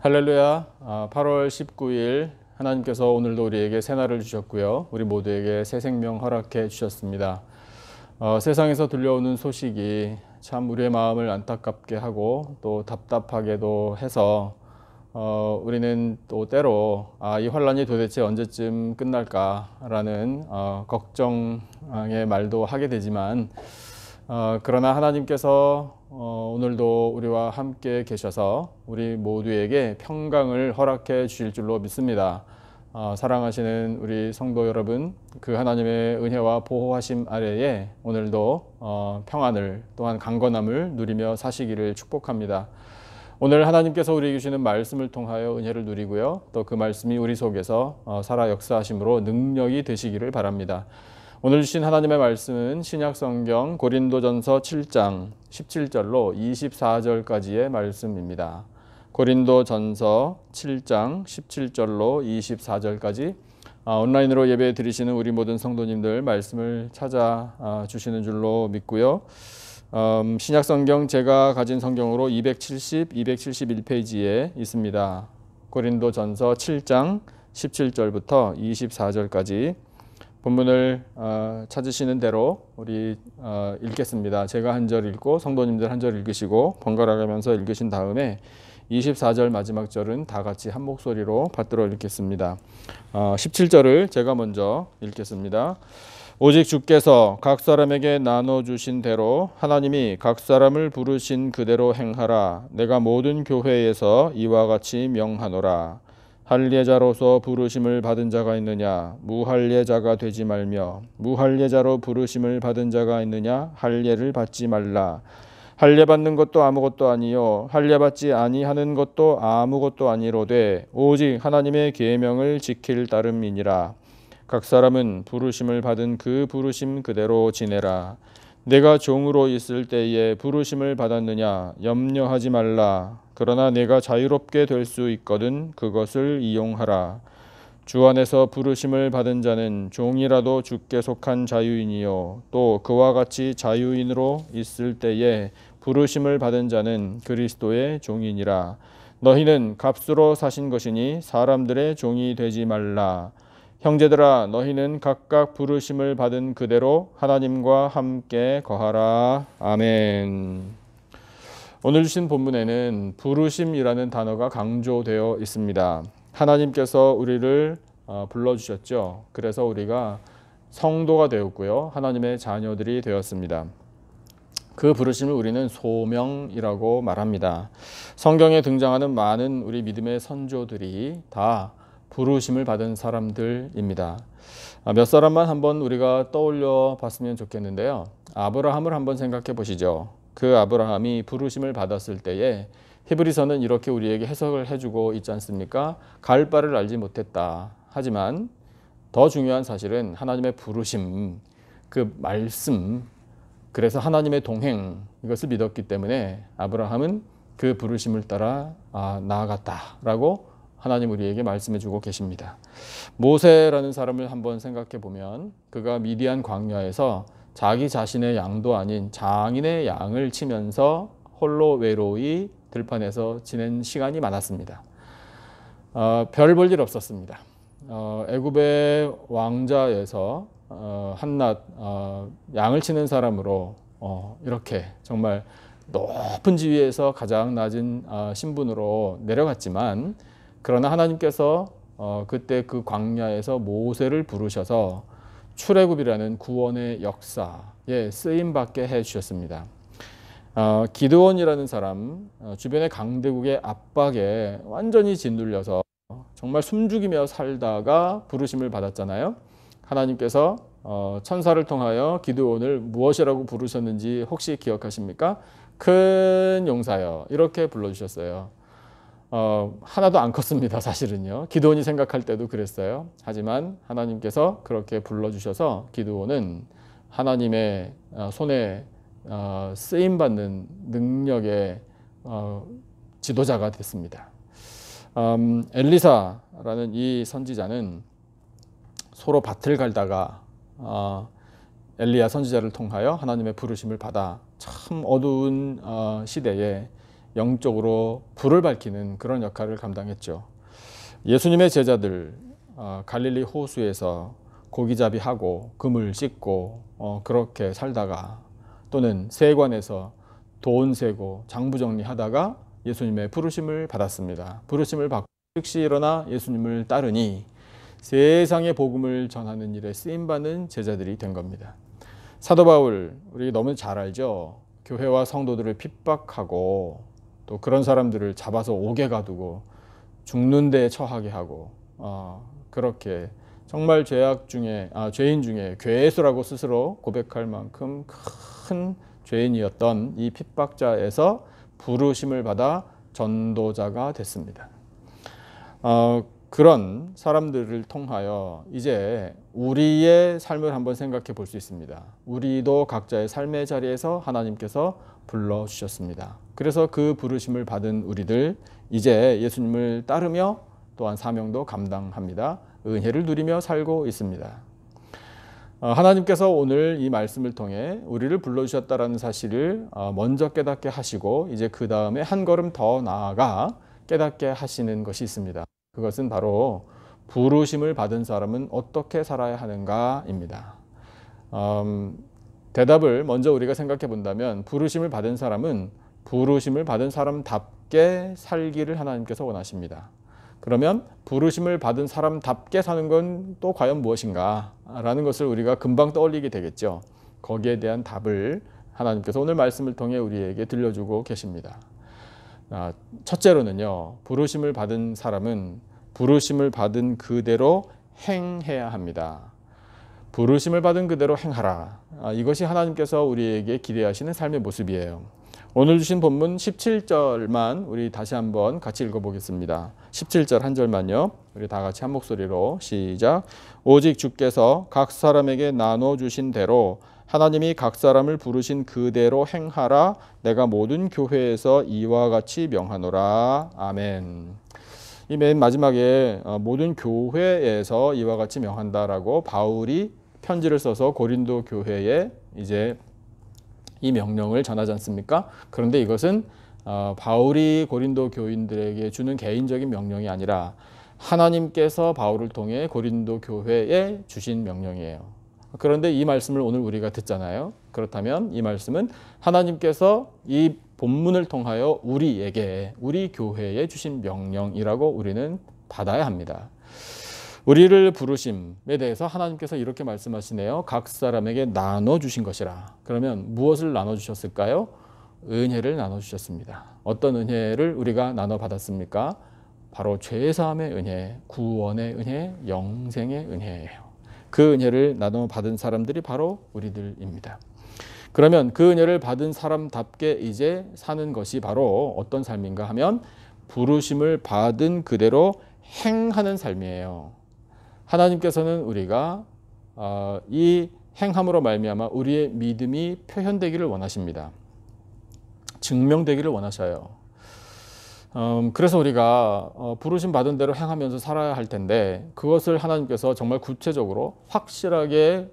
할렐루야. 8월 19일 하나님께서 오늘도 우리에게 새날을 주셨고요. 우리 모두에게 새 생명 허락해 주셨습니다. 세상에서 들려오는 소식이 참 우리의 마음을 안타깝게 하고 또 답답하게도 해서 우리는 또 때로 이 환란이 도대체 언제쯤 끝날까라는 걱정의 말도 하게 되지만 그러나 하나님께서 오늘도 우리와 함께 계셔서 우리 모두에게 평강을 허락해 주실 줄로 믿습니다. 사랑하시는 우리 성도 여러분, 그 하나님의 은혜와 보호하심 아래에 오늘도 평안을 또한 강건함을 누리며 사시기를 축복합니다. 오늘 하나님께서 우리에게 주시는 말씀을 통하여 은혜를 누리고요. 또 그 말씀이 우리 속에서 살아 역사하심으로 능력이 되시기를 바랍니다. 오늘 주신 하나님의 말씀은 신약성경 고린도전서 7장 17절로 24절까지의 말씀입니다. 고린도전서 7장 17절로 24절까지 온라인으로 예배 드리시는 우리 모든 성도님들 말씀을 찾아주시는 줄로 믿고요. 신약성경 제가 가진 성경으로 271페이지에 있습니다. 고린도전서 7장 17절부터 24절까지 본문을 찾으시는 대로 우리 읽겠습니다. 제가 한 절 읽고 성도님들 한 절 읽으시고 번갈아 가면서 읽으신 다음에 24절 마지막 절은 다 같이 한 목소리로 받들어 읽겠습니다. 17절을 제가 먼저 읽겠습니다. 오직 주께서 각 사람에게 나눠주신 대로 하나님이 각 사람을 부르신 그대로 행하라. 내가 모든 교회에서 이와 같이 명하노라. 할례자로서 부르심을 받은 자가 있느냐? 무할례자가 되지 말며 무할례자로 부르심을 받은 자가 있느냐? 할례를 받지 말라. 할례 받는 것도 아무것도 아니요 할례 받지 아니하는 것도 아무것도 아니로되 오직 하나님의 계명을 지킬 따름이니라. 각 사람은 부르심을 받은 그 부르심 그대로 지내라. 내가 종으로 있을 때에 부르심을 받았느냐? 염려하지 말라. 그러나 내가 자유롭게 될 수 있거든 그것을 이용하라. 주 안에서 부르심을 받은 자는 종이라도 주께 속한 자유인이요 또 그와 같이 자유인으로 있을 때에 부르심을 받은 자는 그리스도의 종이니라. 너희는 값으로 사신 것이니 사람들의 종이 되지 말라. 형제들아 너희는 각각 부르심을 받은 그대로 하나님과 함께 거하라. 아멘. 오늘 주신 본문에는 부르심이라는 단어가 강조되어 있습니다. 하나님께서 우리를 불러주셨죠. 그래서 우리가 성도가 되었고요. 하나님의 자녀들이 되었습니다. 그 부르심을 우리는 소명이라고 말합니다. 성경에 등장하는 많은 우리 믿음의 선조들이 다 부르심을 받은 사람들입니다. 몇 사람만 한번 우리가 떠올려 봤으면 좋겠는데요. 아브라함을 한번 생각해 보시죠. 그 아브라함이 부르심을 받았을 때에 히브리서는 이렇게 우리에게 해석을 해주고 있지 않습니까? 갈 바를 알지 못했다. 하지만 더 중요한 사실은 하나님의 부르심, 그 말씀, 그래서 하나님의 동행, 이것을 믿었기 때문에 아브라함은 그 부르심을 따라 나아갔다라고 하나님 우리에게 말씀해 주고 계십니다. 모세라는 사람을 한번 생각해 보면 그가 미디안 광야에서 자기 자신의 양도 아닌 장인의 양을 치면서 홀로 외로이 들판에서 지낸 시간이 많았습니다. 별 볼 일 없었습니다. 애굽의 왕자에서 한낱 양을 치는 사람으로 이렇게 정말 높은 지위에서 가장 낮은 신분으로 내려갔지만 그러나 하나님께서 그때 그 광야에서 모세를 부르셔서 출애굽이라는 구원의 역사에 쓰임받게 해주셨습니다. 기드온이라는 사람, 주변의 강대국의 압박에 완전히 짓눌려서 정말 숨죽이며 살다가 부르심을 받았잖아요. 하나님께서 천사를 통하여 기드온을 무엇이라고 부르셨는지 혹시 기억하십니까? 큰 용사여 이렇게 불러주셨어요. 하나도 안 컸습니다. 사실은요. 기드온이 생각할 때도 그랬어요. 하지만 하나님께서 그렇게 불러주셔서 기드온은 하나님의 손에 쓰임받는 능력의 지도자가 됐습니다. 엘리사라는 이 선지자는 소로 밭을 갈다가 엘리야 선지자를 통하여 하나님의 부르심을 받아 참 어두운 시대에 영적으로 불을 밝히는 그런 역할을 감당했죠. 예수님의 제자들 갈릴리 호수에서 고기잡이하고 금을 씻고 그렇게 살다가 또는 세관에서 돈 세고 장부 정리하다가 예수님의 부르심을 받았습니다. 부르심을 받고 즉시 일어나 예수님을 따르니 세상의 복음을 전하는 일에 쓰임받는 제자들이 된 겁니다. 사도 바울, 우리 너무 잘 알죠? 교회와 성도들을 핍박하고 또 그런 사람들을 잡아서 옥에 가두고 죽는 데 처하게 하고 그렇게 정말 죄인 중에 괴수라고 스스로 고백할 만큼 큰 죄인이었던 이 핍박자에서 부르심을 받아 전도자가 됐습니다. 그런 사람들을 통하여 이제 우리의 삶을 한번 생각해 볼 수 있습니다. 우리도 각자의 삶의 자리에서 하나님께서 불러주셨습니다. 그래서 그 부르심을 받은 우리들 이제 예수님을 따르며 또한 사명도 감당합니다. 은혜를 누리며 살고 있습니다. 하나님께서 오늘 이 말씀을 통해 우리를 불러주셨다는 사실을 먼저 깨닫게 하시고 이제 그 다음에 한 걸음 더 나아가 깨닫게 하시는 것이 있습니다. 그것은 바로 부르심을 받은 사람은 어떻게 살아야 하는가입니다. 대답을 먼저 우리가 생각해 본다면 부르심을 받은 사람은 부르심을 받은 사람답게 살기를 하나님께서 원하십니다. 그러면 부르심을 받은 사람답게 사는 건 또 과연 무엇인가 라는 것을 우리가 금방 떠올리게 되겠죠. 거기에 대한 답을 하나님께서 오늘 말씀을 통해 우리에게 들려주고 계십니다. 첫째로는요, 부르심을 받은 사람은 부르심을 받은 그대로 행해야 합니다. 부르심을 받은 그대로 행하라. 이것이 하나님께서 우리에게 기대하시는 삶의 모습이에요. 오늘 주신 본문 17절만 우리 다시 한번 같이 읽어보겠습니다. 17절 한 절만요. 우리 다 같이 한 목소리로 시작. 오직 주께서 각 사람에게 나눠주신 대로 하나님이 각 사람을 부르신 그대로 행하라. 내가 모든 교회에서 이와 같이 명하노라. 아멘. 이 맨 마지막에 모든 교회에서 이와 같이 명한다라고 바울이 편지를 써서 고린도 교회에 이제 이 명령을 전하지 않습니까? 그런데 이것은 바울이 고린도 교인들에게 주는 개인적인 명령이 아니라 하나님께서 바울을 통해 고린도 교회에 주신 명령이에요. 그런데 이 말씀을 오늘 우리가 듣잖아요. 그렇다면 이 말씀은 하나님께서 이 본문을 통하여 우리에게, 우리 교회에 주신 명령이라고 우리는 받아야 합니다. 우리를 부르심에 대해서 하나님께서 이렇게 말씀하시네요. 각 사람에게 나눠주신 것이라. 그러면 무엇을 나눠주셨을까요? 은혜를 나눠주셨습니다. 어떤 은혜를 우리가 나눠받았습니까? 바로 죄사함의 은혜, 구원의 은혜, 영생의 은혜예요. 그 은혜를 나눠받은 사람들이 바로 우리들입니다. 그러면 그 은혜를 받은 사람답게 이제 사는 것이 바로 어떤 삶인가 하면 부르심을 받은 그대로 행하는 삶이에요. 하나님께서는 우리가 이 행함으로 말미암아 우리의 믿음이 표현되기를 원하십니다. 증명되기를 원하셔요. 그래서 우리가 부르심 받은 대로 행하면서 살아야 할 텐데 그것을 하나님께서 정말 구체적으로 확실하게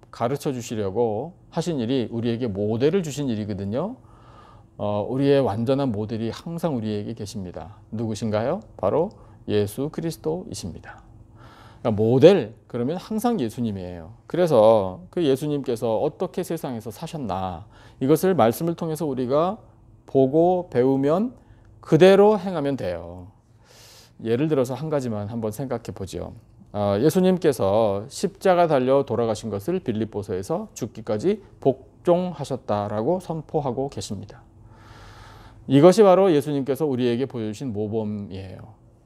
가르쳐 주시려고 하신 일이 우리에게 모델을 주신 일이거든요. 우리의 완전한 모델이 항상 우리에게 계십니다. 누구신가요? 바로 예수 그리스도이십니다. 모델, 그러면 항상 예수님이에요. 그래서 그 예수님께서 어떻게 세상에서 사셨나 이것을 말씀을 통해서 우리가 보고 배우면 그대로 행하면 돼요. 예를 들어서 한 가지만 한번 생각해 보죠. 예수님께서 십자가 달려 돌아가신 것을 빌립보서에서 죽기까지 복종하셨다라고 선포하고 계십니다. 이것이 바로 예수님께서 우리에게 보여주신 모범이에요.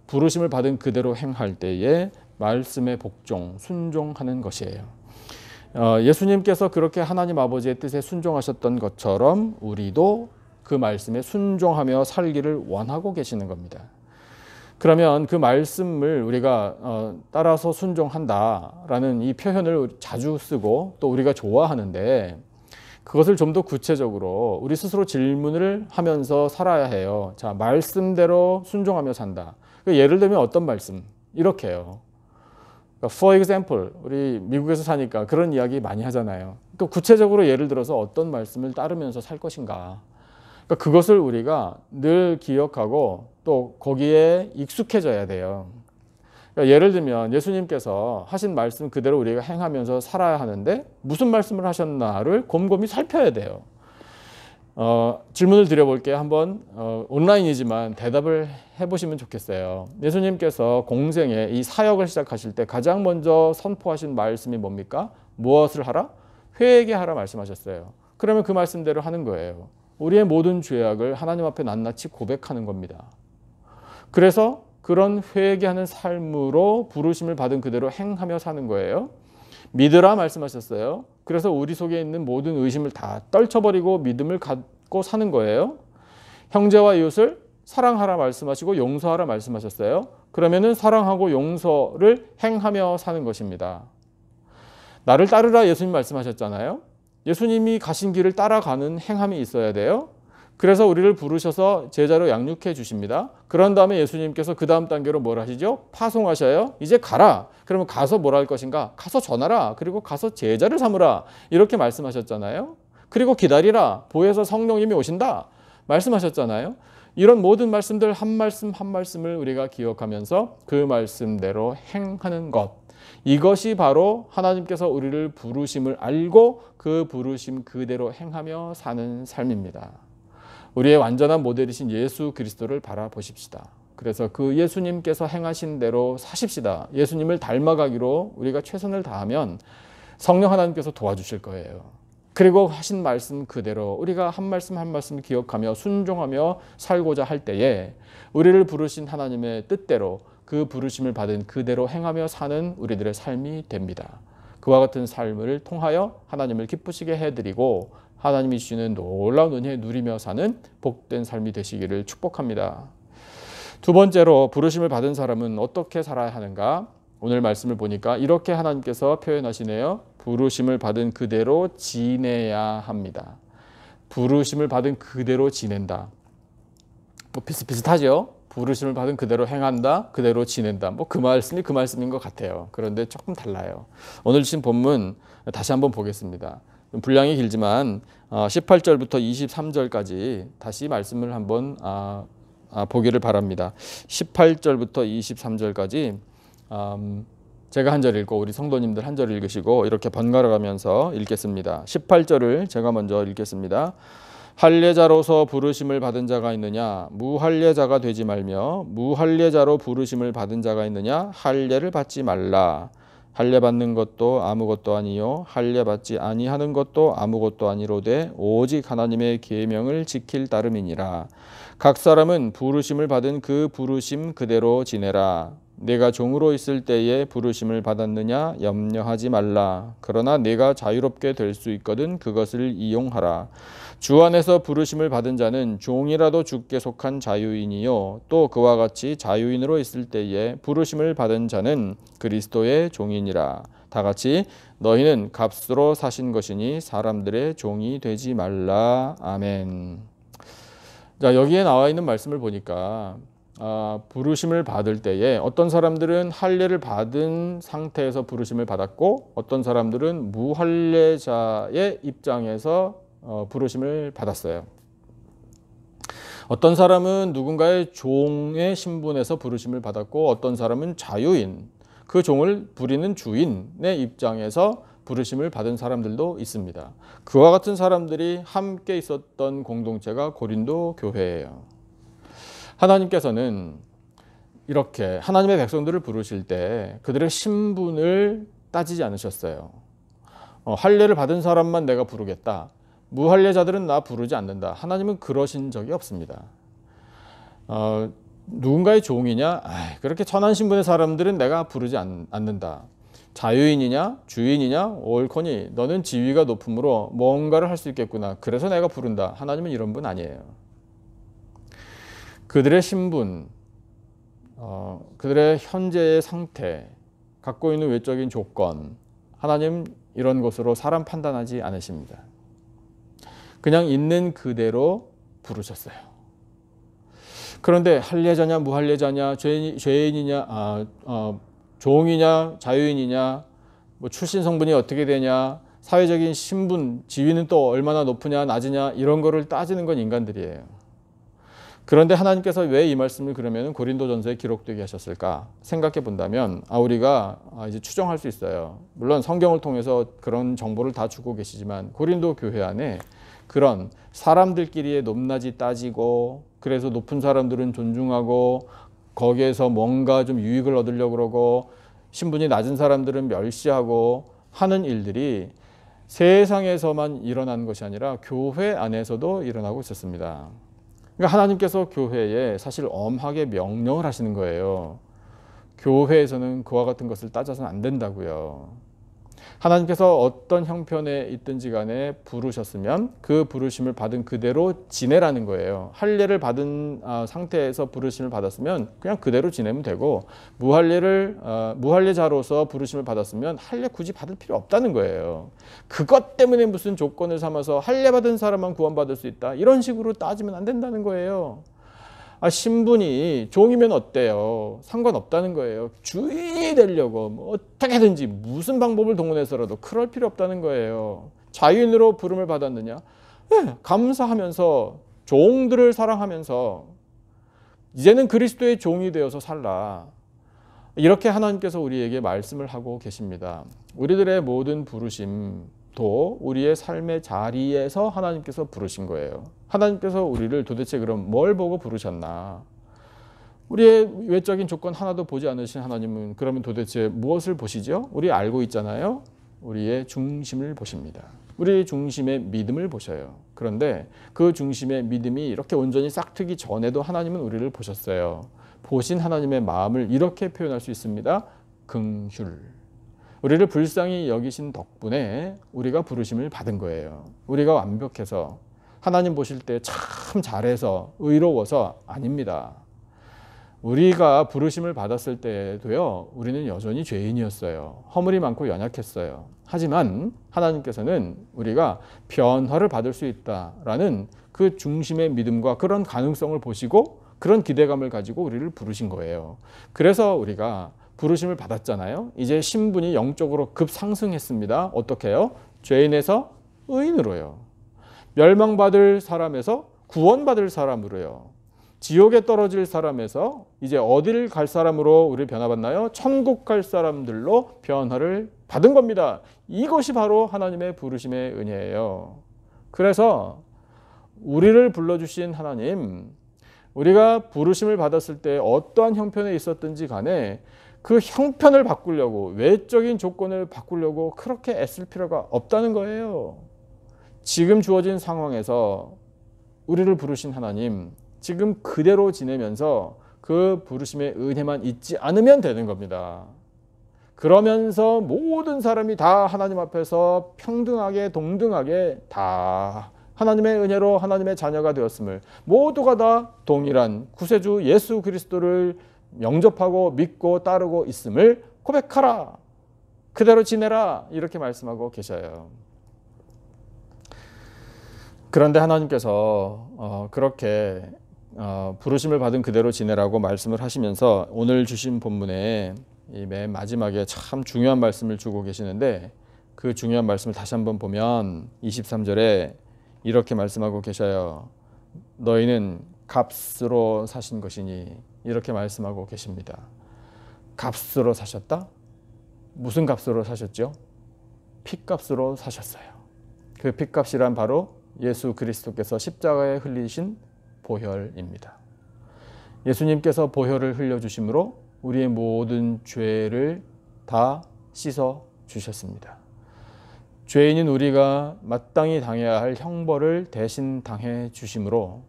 부르심을 받은 그대로 행할 때에 말씀에 복종, 순종하는 것이에요. 예수님께서 그렇게 하나님 아버지의 뜻에 순종하셨던 것처럼 우리도 그 말씀에 순종하며 살기를 원하고 계시는 겁니다. 그러면 그 말씀을 우리가 따라서 순종한다라는 이 표현을 자주 쓰고 또 우리가 좋아하는데 그것을 좀 더 구체적으로 우리 스스로 질문을 하면서 살아야 해요. 자, 말씀대로 순종하며 산다. 예를 들면 어떤 말씀? 이렇게요. For example, 우리 미국에서 사니까 그런 이야기 많이 하잖아요. 또 구체적으로 예를 들어서 어떤 말씀을 따르면서 살 것인가? 그러니까 그것을 우리가 늘 기억하고 또 거기에 익숙해져야 돼요. 그러니까 예를 들면 예수님께서 하신 말씀 그대로 우리가 행하면서 살아야 하는데 무슨 말씀을 하셨나를 곰곰이 살펴야 돼요. 질문을 드려볼게요. 한번 온라인이지만 대답을 해보시면 좋겠어요. 예수님께서 공생에 이 사역을 시작하실 때 가장 먼저 선포하신 말씀이 뭡니까? 무엇을 하라? 회개하라 말씀하셨어요. 그러면 그 말씀대로 하는 거예요. 우리의 모든 죄악을 하나님 앞에 낱낱이 고백하는 겁니다. 그래서 그런 회개하는 삶으로 부르심을 받은 그대로 행하며 사는 거예요. 믿으라 말씀하셨어요. 그래서 우리 속에 있는 모든 의심을 다 떨쳐버리고 믿음을 갖고 사는 거예요. 형제와 이웃을 사랑하라 말씀하시고 용서하라 말씀하셨어요. 그러면은 사랑하고 용서를 행하며 사는 것입니다. 나를 따르라 예수님 말씀하셨잖아요. 예수님이 가신 길을 따라가는 행함이 있어야 돼요. 그래서 우리를 부르셔서 제자로 양육해 주십니다. 그런 다음에 예수님께서 그 다음 단계로 뭘 하시죠? 파송하셔요. 이제 가라. 그러면 가서 뭘 할 것인가? 가서 전하라. 그리고 가서 제자를 삼으라. 이렇게 말씀하셨잖아요. 그리고 기다리라. 보혜사 성령님이 오신다. 말씀하셨잖아요. 이런 모든 말씀들 한 말씀 한 말씀을 우리가 기억하면서 그 말씀대로 행하는 것. 이것이 바로 하나님께서 우리를 부르심을 알고 그 부르심 그대로 행하며 사는 삶입니다. 우리의 완전한 모델이신 예수 그리스도를 바라보십시다. 그래서 그 예수님께서 행하신 대로 사십시다. 예수님을 닮아가기로 우리가 최선을 다하면 성령 하나님께서 도와주실 거예요. 그리고 하신 말씀 그대로 우리가 한 말씀 한 말씀 기억하며 순종하며 살고자 할 때에 우리를 부르신 하나님의 뜻대로 그 부르심을 받은 그대로 행하며 사는 우리들의 삶이 됩니다. 그와 같은 삶을 통하여 하나님을 기쁘시게 해드리고 하나님이 주시는 놀라운 은혜 누리며 사는 복된 삶이 되시기를 축복합니다. 두 번째로 부르심을 받은 사람은 어떻게 살아야 하는가? 오늘 말씀을 보니까 이렇게 하나님께서 표현하시네요. 부르심을 받은 그대로 지내야 합니다. 부르심을 받은 그대로 지낸다. 뭐 비슷비슷하죠? 부르심을 받은 그대로 행한다, 그대로 지낸다. 뭐 그 말씀이 그 말씀인 것 같아요. 그런데 조금 달라요. 오늘 주신 본문 다시 한번 보겠습니다. 분량이 길지만 18절부터 23절까지 다시 말씀을 한번 보기를 바랍니다. 18절부터 23절까지 제가 한 절 읽고 우리 성도님들 한 절 읽으시고 이렇게 번갈아 가면서 읽겠습니다. 18절을 제가 먼저 읽겠습니다. 할례자로서 부르심을 받은 자가 있느냐? 무할례자가 되지 말며 무할례자로 부르심을 받은 자가 있느냐? 할례를 받지 말라. 할례 받는 것도 아무것도 아니요 할례 받지 아니하는 것도 아무것도 아니로되 오직 하나님의 계명을 지킬 따름이니라. 각 사람은 부르심을 받은 그 부르심 그대로 지내라. 내가 종으로 있을 때에 부르심을 받았느냐 염려하지 말라. 그러나 내가 자유롭게 될 수 있거든 그것을 이용하라. 주 안에서 부르심을 받은 자는 종이라도 주께 속한 자유인이요 또 그와 같이 자유인으로 있을 때에 부르심을 받은 자는 그리스도의 종이니라. 다 같이 너희는 값으로 사신 것이니 사람들의 종이 되지 말라. 아멘. 자, 여기에 나와 있는 말씀을 보니까 부르심을 받을 때에 어떤 사람들은 할례를 받은 상태에서 부르심을 받았고 어떤 사람들은 무할례자의 입장에서 부르심을 받았어요. 어떤 사람은 누군가의 종의 신분에서 부르심을 받았고 어떤 사람은 자유인, 그 종을 부리는 주인의 입장에서 부르심을 받은 사람들도 있습니다. 그와 같은 사람들이 함께 있었던 공동체가 고린도 교회예요. 하나님께서는 이렇게 하나님의 백성들을 부르실 때 그들의 신분을 따지지 않으셨어요. 할례를 받은 사람만 내가 부르겠다. 무할례자들은 나 부르지 않는다. 하나님은 그러신 적이 없습니다. 누군가의 종이냐? 그렇게 천한 신분의 사람들은 내가 부르지 않는다. 자유인이냐? 주인이냐? 옳거니 너는 지위가 높으므로 뭔가를 할 수 있겠구나. 그래서 내가 부른다. 하나님은 이런 분 아니에요. 그들의 신분, 그들의 현재의 상태, 갖고 있는 외적인 조건, 하나님 이런 것으로 사람 판단하지 않으십니다. 그냥 있는 그대로 부르셨어요. 그런데 할례자냐 무할례자냐 죄인이냐 종이냐 자유인이냐 뭐 출신 성분이 어떻게 되냐 사회적인 신분, 지위는 또 얼마나 높으냐 낮으냐 이런 거를 따지는 건 인간들이에요. 그런데 하나님께서 왜 이 말씀을 그러면 고린도전서에 기록되게 하셨을까 생각해 본다면 우리가 이제 추정할 수 있어요. 물론 성경을 통해서 그런 정보를 다 주고 계시지만 고린도 교회 안에 그런 사람들끼리의 높낮이 따지고 그래서 높은 사람들은 존중하고 거기에서 뭔가 좀 유익을 얻으려고 그러고 신분이 낮은 사람들은 멸시하고 하는 일들이 세상에서만 일어난 것이 아니라 교회 안에서도 일어나고 있었습니다. 그러니까 하나님께서 교회에 사실 엄하게 명령을 하시는 거예요. 교회에서는 그와 같은 것을 따져서는 안 된다고요. 하나님께서 어떤 형편에 있든지 간에 부르셨으면 그 부르심을 받은 그대로 지내라는 거예요. 할례를 받은 상태에서 부르심을 받았으면 그냥 그대로 지내면 되고 무할례자로서 부르심을 받았으면 할례 굳이 받을 필요 없다는 거예요. 그것 때문에 무슨 조건을 삼아서 할례 받은 사람만 구원받을 수 있다 이런 식으로 따지면 안 된다는 거예요. 신분이 종이면 어때요? 상관없다는 거예요. 주인이 되려고 뭐 어떻게든지 무슨 방법을 동원해서라도 그럴 필요 없다는 거예요. 자유인으로 부름을 받았느냐? 네, 감사하면서 종들을 사랑하면서 이제는 그리스도의 종이 되어서 살라. 이렇게 하나님께서 우리에게 말씀을 하고 계십니다. 우리들의 모든 부르심도 우리의 삶의 자리에서 하나님께서 부르신 거예요. 하나님께서 우리를 도대체 그럼 뭘 보고 부르셨나? 우리의 외적인 조건 하나도 보지 않으신 하나님은 그러면 도대체 무엇을 보시죠? 우리 알고 있잖아요. 우리의 중심을 보십니다. 우리 중심의 믿음을 보셔요. 그런데 그 중심의 믿음이 이렇게 온전히 싹트기 전에도 하나님은 우리를 보셨어요. 보신 하나님의 마음을 이렇게 표현할 수 있습니다. 긍휼. 우리를 불쌍히 여기신 덕분에 우리가 부르심을 받은 거예요. 우리가 완벽해서 하나님 보실 때 참 잘해서 의로워서 아닙니다. 우리가 부르심을 받았을 때도요, 우리는 여전히 죄인이었어요. 허물이 많고 연약했어요. 하지만 하나님께서는 우리가 변화를 받을 수 있다라는 그 중심의 믿음과 그런 가능성을 보시고 그런 기대감을 가지고 우리를 부르신 거예요. 그래서 우리가 부르심을 받았잖아요. 이제 신분이 영적으로 급상승했습니다. 어떻게 해요? 죄인에서 의인으로요. 멸망받을 사람에서 구원받을 사람으로요. 지옥에 떨어질 사람에서 이제 어디를 갈 사람으로 우리 변화받나요? 천국 갈 사람들로 변화를 받은 겁니다. 이것이 바로 하나님의 부르심의 은혜예요. 그래서 우리를 불러주신 하나님, 우리가 부르심을 받았을 때 어떠한 형편에 있었든지 간에 그 형편을 바꾸려고, 외적인 조건을 바꾸려고 그렇게 애쓸 필요가 없다는 거예요. 지금 주어진 상황에서 우리를 부르신 하나님, 지금 그대로 지내면서 그 부르심의 은혜만 잊지 않으면 되는 겁니다. 그러면서 모든 사람이 다 하나님 앞에서 평등하게 동등하게 다 하나님의 은혜로 하나님의 자녀가 되었음을, 모두가 다 동일한 구세주 예수 그리스도를 영접하고 믿고 따르고 있음을 고백하라. 그대로 지내라. 이렇게 말씀하고 계셔요. 그런데 하나님께서 그렇게 부르심을 받은 그대로 지내라고 말씀을 하시면서 오늘 주신 본문에 이 맨 마지막에 참 중요한 말씀을 주고 계시는데, 그 중요한 말씀을 다시 한번 보면 23절에 이렇게 말씀하고 계셔요. 너희는 값으로 사신 것이니, 이렇게 말씀하고 계십니다. 값으로 사셨다? 무슨 값으로 사셨죠? 핏값으로 사셨어요. 그 핏값이란 바로 예수 그리스도께서 십자가에 흘리신 보혈입니다. 예수님께서 보혈을 흘려주심으로 우리의 모든 죄를 다 씻어 주셨습니다. 죄인인 우리가 마땅히 당해야 할 형벌을 대신 당해 주심으로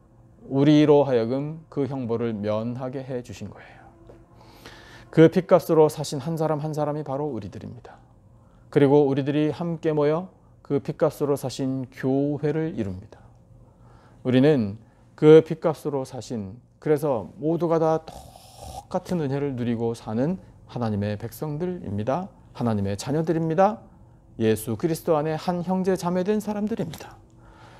우리로 하여금 그 형벌을 면하게 해 주신 거예요. 그 핏값으로 사신 한 사람 한 사람이 바로 우리들입니다. 그리고 우리들이 함께 모여 그 핏값으로 사신 교회를 이룹니다. 우리는 그 핏값으로 사신, 그래서 모두가 다 똑같은 은혜를 누리고 사는 하나님의 백성들입니다. 하나님의 자녀들입니다. 예수 그리스도 안에 한 형제 자매된 사람들입니다.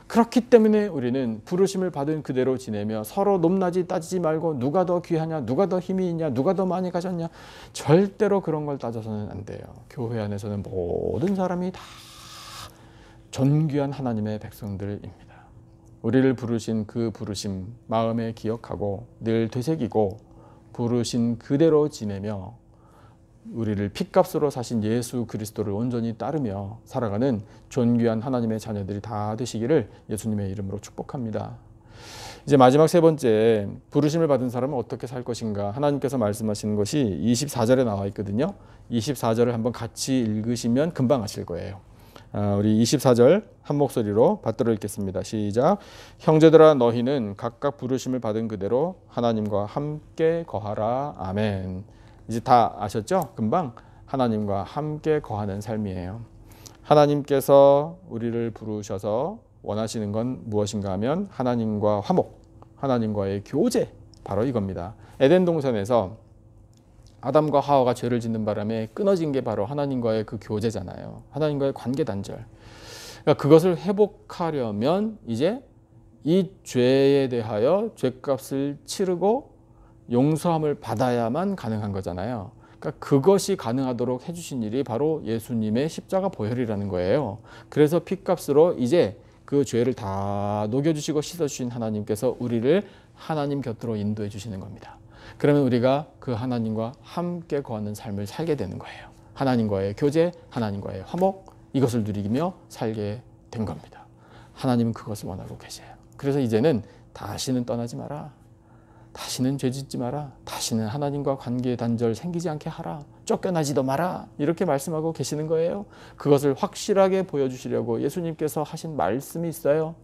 그렇기 때문에 우리는 부르심을 받은 그대로 지내며 서로 높낮이 따지지 말고 누가 더 귀하냐, 누가 더 힘이 있냐, 누가 더 많이 가졌냐, 절대로 그런 걸 따져서는 안 돼요. 교회 안에서는 모든 사람이 다 존귀한 하나님의 백성들입니다. 우리를 부르신 그 부르심 마음에 기억하고 늘 되새기고 부르신 그대로 지내며 우리를 핏값으로 사신 예수 그리스도를 온전히 따르며 살아가는 존귀한 하나님의 자녀들이 다 되시기를 예수님의 이름으로 축복합니다. 이제 마지막 세 번째, 부르심을 받은 사람은 어떻게 살 것인가. 하나님께서 말씀하시는 것이 24절에 나와 있거든요. 24절을 한번 같이 읽으시면 금방 아실 거예요. 우리 24절 한 목소리로 받들어 읽겠습니다. 시작. 형제들아 너희는 각각 부르심을 받은 그대로 하나님과 함께 거하라. 아멘. 이제 다 아셨죠? 금방 하나님과 함께 거하는 삶이에요. 하나님께서 우리를 부르셔서 원하시는 건 무엇인가 하면 하나님과 화목, 하나님과의 교제, 바로 이겁니다. 에덴 동산에서 아담과 하와가 죄를 짓는 바람에 끊어진 게 바로 하나님과의 그 교제잖아요. 하나님과의 관계 단절. 그러니까 그것을 회복하려면 이제 이 죄에 대하여 죄값을 치르고 용서함을 받아야만 가능한 거잖아요. 그러니까 그것이 가능하도록 해주신 일이 바로 예수님의 십자가 보혈이라는 거예요. 그래서 피값으로 이제 그 죄를 다 녹여주시고 씻어주신 하나님께서 우리를 하나님 곁으로 인도해 주시는 겁니다. 그러면 우리가 그 하나님과 함께 거하는 삶을 살게 되는 거예요. 하나님과의 교제, 하나님과의 화목, 이것을 누리며 살게 된 겁니다. 하나님은 그것을 원하고 계세요. 그래서 이제는 다시는 떠나지 마라. 다시는 죄짓지 마라. 다시는 하나님과 관계 단절 생기지 않게 하라. 쫓겨나지도 마라. 이렇게 말씀하고 계시는 거예요. 그것을 확실하게 보여주시려고 예수님께서 하신 말씀이 있어요.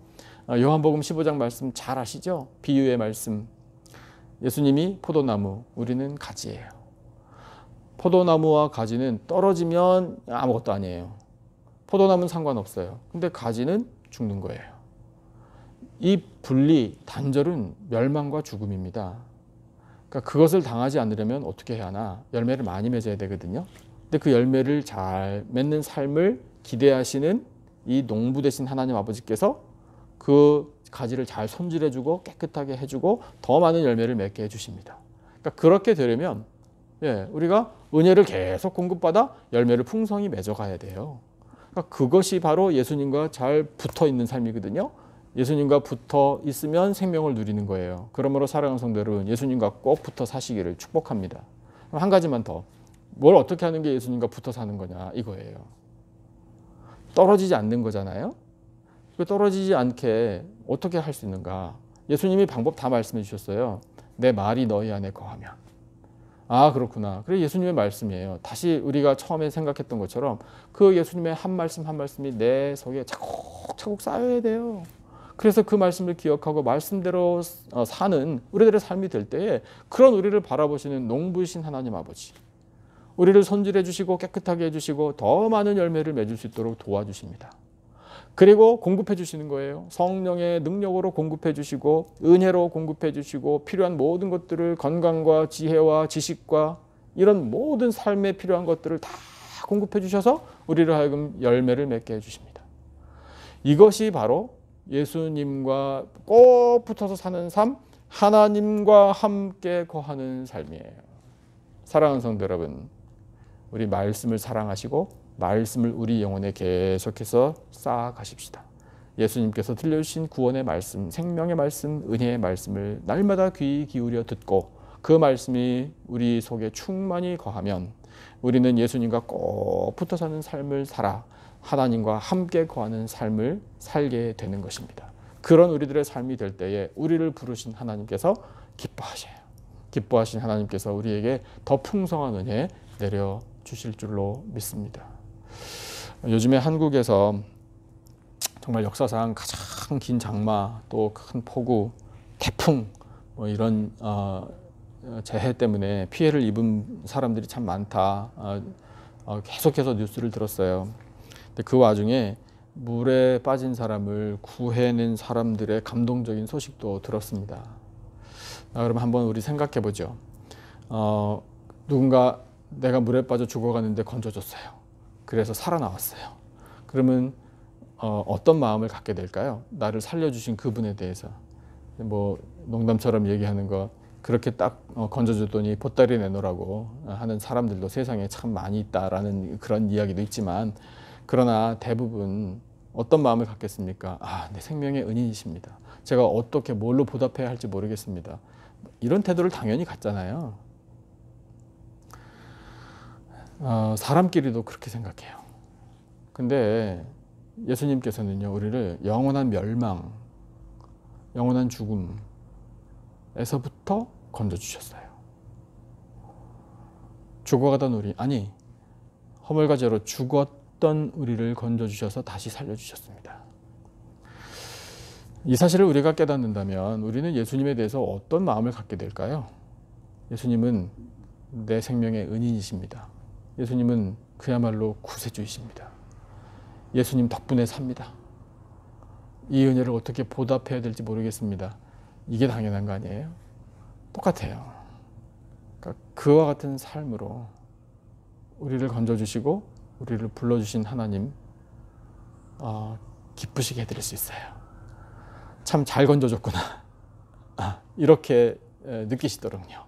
요한복음 15장 말씀 잘 아시죠? 비유의 말씀. 예수님이 포도나무, 우리는 가지예요. 포도나무와 가지는 떨어지면 아무것도 아니에요. 포도나무는 상관없어요. 근데 가지는 죽는 거예요. 이 분리, 단절은 멸망과 죽음입니다. 그러니까 그것을 당하지 않으려면 어떻게 해야 하나? 열매를 많이 맺어야 되거든요. 근데 그 열매를 잘 맺는 삶을 기대하시는 이 농부 되신 하나님 아버지께서 그 가지를 잘 손질해주고 깨끗하게 해주고 더 많은 열매를 맺게 해주십니다. 그러니까 그렇게 되려면 우리가 은혜를 계속 공급받아 열매를 풍성히 맺어가야 돼요. 그러니까 그것이 바로 예수님과 잘 붙어 있는 삶이거든요. 예수님과 붙어 있으면 생명을 누리는 거예요. 그러므로 사랑하는 성도 여러분, 예수님과 꼭 붙어 사시기를 축복합니다. 한 가지만 더. 뭘 어떻게 하는 게 예수님과 붙어 사는 거냐 이거예요. 떨어지지 않는 거잖아요. 떨어지지 않게 어떻게 할 수 있는가. 예수님이 방법 다 말씀해 주셨어요. 내 말이 너희 안에 거하면. 아 그렇구나. 그래 예수님의 말씀이에요. 다시 우리가 처음에 생각했던 것처럼 그 예수님의 한 말씀 한 말씀이 내 속에 차곡차곡 쌓여야 돼요. 그래서 그 말씀을 기억하고 말씀대로 사는 우리들의 삶이 될 때에 그런 우리를 바라보시는 농부이신 하나님 아버지, 우리를 손질해 주시고 깨끗하게 해주시고 더 많은 열매를 맺을 수 있도록 도와주십니다. 그리고 공급해 주시는 거예요. 성령의 능력으로 공급해 주시고 은혜로 공급해 주시고 필요한 모든 것들을 건강과 지혜와 지식과 이런 모든 삶에 필요한 것들을 다 공급해 주셔서 우리를 하여금 열매를 맺게 해주십니다. 이것이 바로 예수님과 꼭 붙어서 사는 삶, 하나님과 함께 거하는 삶이에요. 사랑하는 성도 여러분, 우리 말씀을 사랑하시고 말씀을 우리 영혼에 계속해서 쌓아가십시다. 예수님께서 들려주신 구원의 말씀, 생명의 말씀, 은혜의 말씀을 날마다 귀 기울여 듣고 그 말씀이 우리 속에 충만히 거하면 우리는 예수님과 꼭 붙어 사는 삶을 살아 하나님과 함께 거하는 삶을 살게 되는 것입니다. 그런 우리들의 삶이 될 때에 우리를 부르신 하나님께서 기뻐하셔요. 기뻐하신 하나님께서 우리에게 더 풍성한 은혜 내려주실 줄로 믿습니다. 요즘에 한국에서 정말 역사상 가장 긴 장마, 또 큰 폭우, 태풍 이런 재해 때문에 피해를 입은 사람들이 참 많다. 계속해서 뉴스를 들었어요. 근데 그 와중에 물에 빠진 사람을 구해낸 사람들의 감동적인 소식도 들었습니다. 그럼 한번 우리 생각해 보죠. 누군가 내가 물에 빠져 죽어가는데 건져줬어요. 그래서 살아나왔어요. 그러면 어떤 마음을 갖게 될까요? 나를 살려주신 그분에 대해서. 뭐 농담처럼 얘기하는 거 그렇게 딱 건져줬더니 보따리 내놓으라고 하는 사람들도 세상에 참 많이 있다라는 그런 이야기도 있지만 그러나 대부분 어떤 마음을 갖겠습니까? 아, 내 생명의 은인이십니다. 제가 어떻게 뭘로 보답해야 할지 모르겠습니다. 이런 태도를 당연히 갖잖아요. 사람끼리도 그렇게 생각해요. 근데 예수님께서는요, 우리를 영원한 멸망, 영원한 죽음에서부터 건져주셨어요. 죽어가던 우리, 아니, 허물과 죄로 죽었던 우리를 건져주셔서 다시 살려주셨습니다. 이 사실을 우리가 깨닫는다면 우리는 예수님에 대해서 어떤 마음을 갖게 될까요? 예수님은 내 생명의 은인이십니다. 예수님은 그야말로 구세주이십니다. 예수님 덕분에 삽니다. 이 은혜를 어떻게 보답해야 될지 모르겠습니다. 이게 당연한 거 아니에요? 똑같아요. 그러니까 그와 같은 삶으로 우리를 건져주시고 우리를 불러주신 하나님 기쁘시게 해드릴 수 있어요. 참 잘 건져줬구나. 이렇게 느끼시도록요.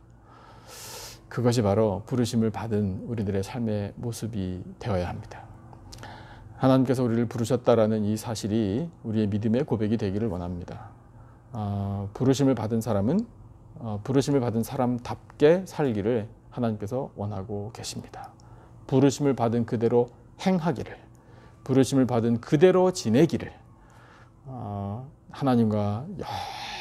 그것이 바로 부르심을 받은 우리들의 삶의 모습이 되어야 합니다. 하나님께서 우리를 부르셨다라는 이 사실이 우리의 믿음의 고백이 되기를 원합니다. 부르심을 받은 사람은 부르심을 받은 사람답게 살기를 하나님께서 원하고 계십니다. 부르심을 받은 그대로 행하기를, 부르심을 받은 그대로 지내기를 하나님과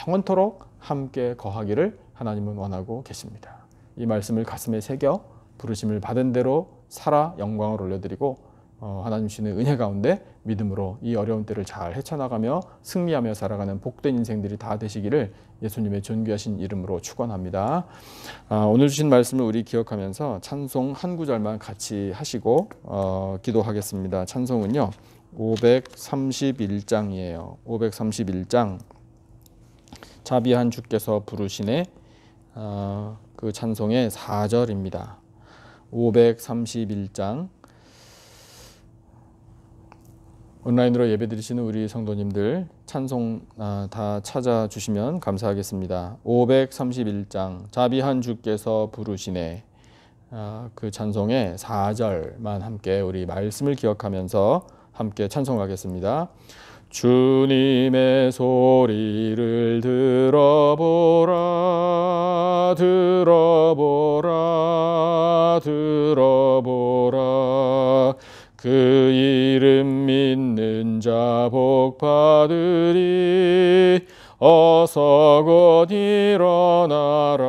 영원토록 함께 거하기를 하나님은 원하고 계십니다. 이 말씀을 가슴에 새겨 부르심을 받은 대로 살아 영광을 올려드리고 하나님 주시는 은혜 가운데 믿음으로 이 어려운 때를 잘 헤쳐나가며 승리하며 살아가는 복된 인생들이 다 되시기를 예수님의 존귀하신 이름으로 축원합니다. 오늘 주신 말씀을 우리 기억하면서 찬송 한 구절만 같이 하시고 기도하겠습니다. 찬송은요 531장이에요. 531장 자비한 주께서 부르시네, 그 찬송의 4절입니다. 531장. 온라인으로 예배드리시는 우리 성도님들 찬송 다 찾아주시면 감사하겠습니다. 531장 자비한 주께서 부르시네, 그 찬송의 4절만 함께 우리 말씀을 기억하면서 함께 찬송하겠습니다. 주님의 소리를 들어보라, 들어보라, 들어보라. 그 이름 믿는 자 복 받으리. 어서 곧 일어나라.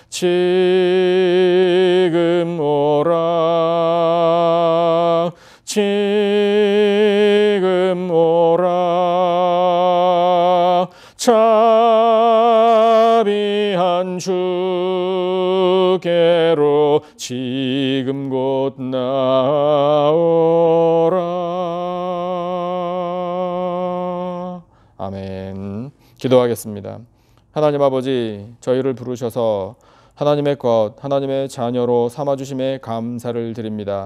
지금 오라. 지금 오라. 자비한 주께로 지금 곧 나오라. 아멘. 기도하겠습니다. 하나님 아버지, 저희를 부르셔서 하나님의 것, 하나님의 자녀로 삼아주심에 감사를 드립니다.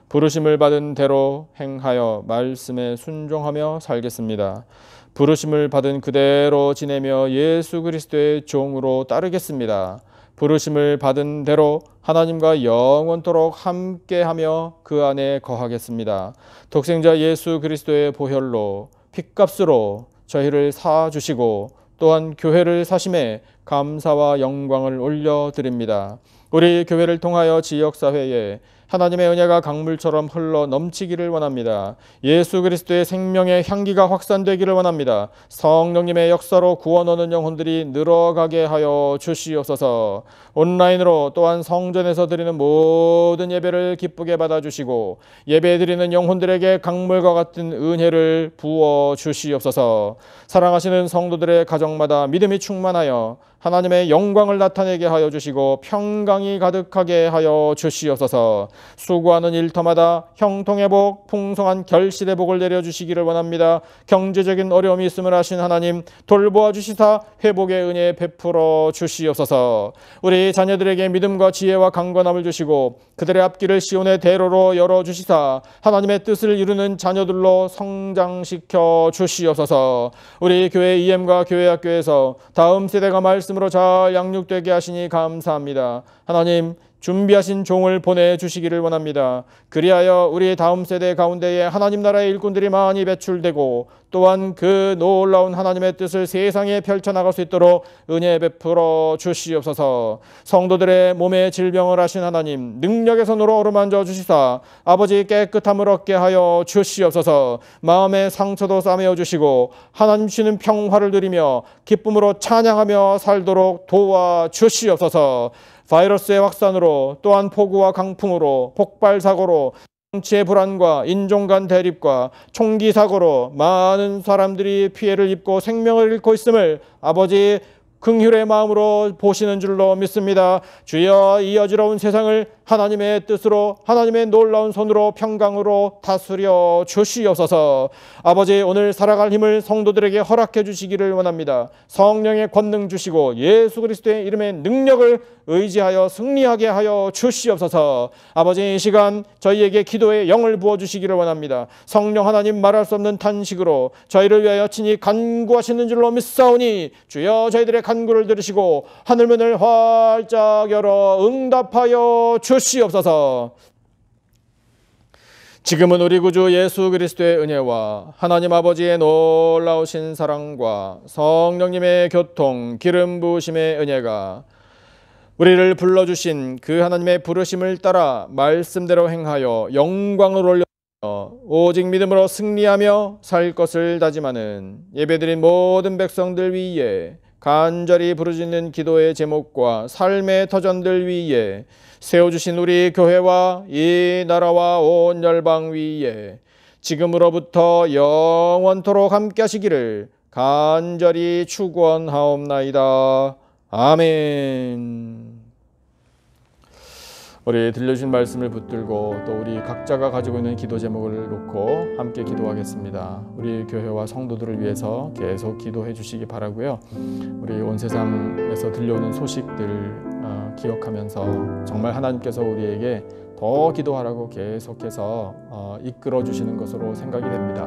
부르심을 받은 대로 행하여 말씀에 순종하며 살겠습니다. 부르심을 받은 그대로 지내며 예수 그리스도의 종으로 따르겠습니다. 부르심을 받은 대로 하나님과 영원토록 함께하며 그 안에 거하겠습니다. 독생자 예수 그리스도의 보혈로 핏값으로 저희를 사주시고 또한 교회를 사심에 감사와 영광을 올려드립니다. 우리 교회를 통하여 지역사회에 하나님의 은혜가 강물처럼 흘러 넘치기를 원합니다. 예수 그리스도의 생명의 향기가 확산되기를 원합니다. 성령님의 역사로 구원 얻는 영혼들이 늘어가게 하여 주시옵소서. 온라인으로 또한 성전에서 드리는 모든 예배를 기쁘게 받아주시고 예배드리는 영혼들에게 강물과 같은 은혜를 부어 주시옵소서. 사랑하시는 성도들의 가정마다 믿음이 충만하여 하나님의 영광을 나타내게 하여 주시고 평강이 가득하게 하여 주시옵소서. 수고하는 일터마다 형통의 복, 풍성한 결실의 복을 내려주시기를 원합니다. 경제적인 어려움이 있음을 아신 하나님 돌보아 주시사 회복의 은혜 베풀어 주시옵소서. 우리 자녀들에게 믿음과 지혜와 강건함을 주시고 그들의 앞길을 시온의 대로로 열어주시사 하나님의 뜻을 이루는 자녀들로 성장시켜 주시옵소서. 우리 교회 EM과 교회학교에서 다음 세대가 말씀으로 잘 양육되게 하시니 감사합니다. 하나님, 준비하신 종을 보내주시기를 원합니다. 그리하여 우리 다음 세대 가운데에 하나님 나라의 일꾼들이 많이 배출되고 또한 그 놀라운 하나님의 뜻을 세상에 펼쳐나갈 수 있도록 은혜 베풀어 주시옵소서. 성도들의 몸에 질병을 하신 하나님 능력의 손으로 어루만져 주시사 아버지 깨끗함을 얻게 하여 주시옵소서. 마음의 상처도 싸매어 주시고 하나님 주시는 평화를 누리며 기쁨으로 찬양하며 살도록 도와 주시옵소서. 바이러스의 확산으로 또한 폭우와 강풍으로 폭발사고로 정치의 불안과 인종 간 대립과 총기 사고로 많은 사람들이 피해를 입고 생명을 잃고 있음을 아버지 긍휼의 마음으로 보시는 줄로 믿습니다. 주여 이 어지러운 세상을 하나님의 뜻으로 하나님의 놀라운 손으로 평강으로 다스려 주시옵소서. 아버지 오늘 살아갈 힘을 성도들에게 허락해 주시기를 원합니다. 성령의 권능 주시고 예수 그리스도의 이름의 능력을 의지하여 승리하게 하여 주시옵소서. 아버지 이 시간 저희에게 기도의 영을 부어주시기를 원합니다. 성령 하나님 말할 수 없는 탄식으로 저희를 위하여 친히 간구하시는 줄로 믿사오니 주여 저희들의 간구를 들으시고 하늘문을 활짝 열어 응답하여 주시옵소서. 지금은 우리 구주 예수 그리스도의 은혜와 하나님 아버지의 놀라우신 사랑과 성령님의 교통 기름 부으심의 은혜가 우리를 불러주신 그 하나님의 부르심을 따라 말씀대로 행하여 영광을 올려 오직 믿음으로 승리하며 살 것을 다짐하는 예배드린 모든 백성들 위에 간절히 부르짖는 기도의 제목과 삶의 터전들 위에 세워주신 우리 교회와 이 나라와 온 열방 위에 지금으로부터 영원토록 함께 하시기를 간절히 축원하옵나이다. 아멘. 우리 들려주신 말씀을 붙들고 또 우리 각자가 가지고 있는 기도 제목을 놓고 함께 기도하겠습니다. 우리 교회와 성도들을 위해서 계속 기도해 주시기 바라고요. 우리 온 세상에서 들려오는 소식들 기억하면서 정말 하나님께서 우리에게 더 기도하라고 계속해서 이끌어 주시는 것으로 생각이 됩니다.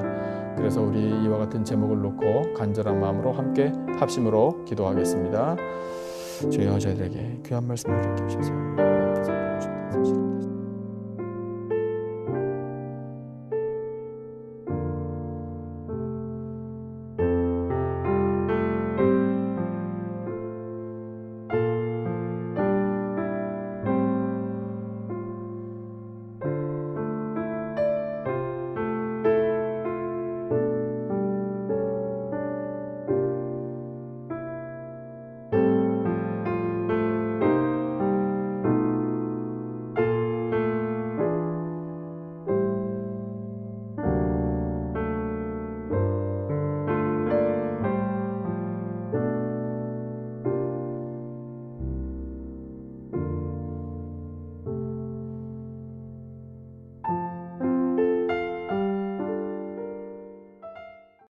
그래서 우리 이와 같은 제목을 놓고 간절한 마음으로 함께 합심으로 기도하겠습니다. 주여 저희들에게 귀한 말씀을 이렇게 주셔서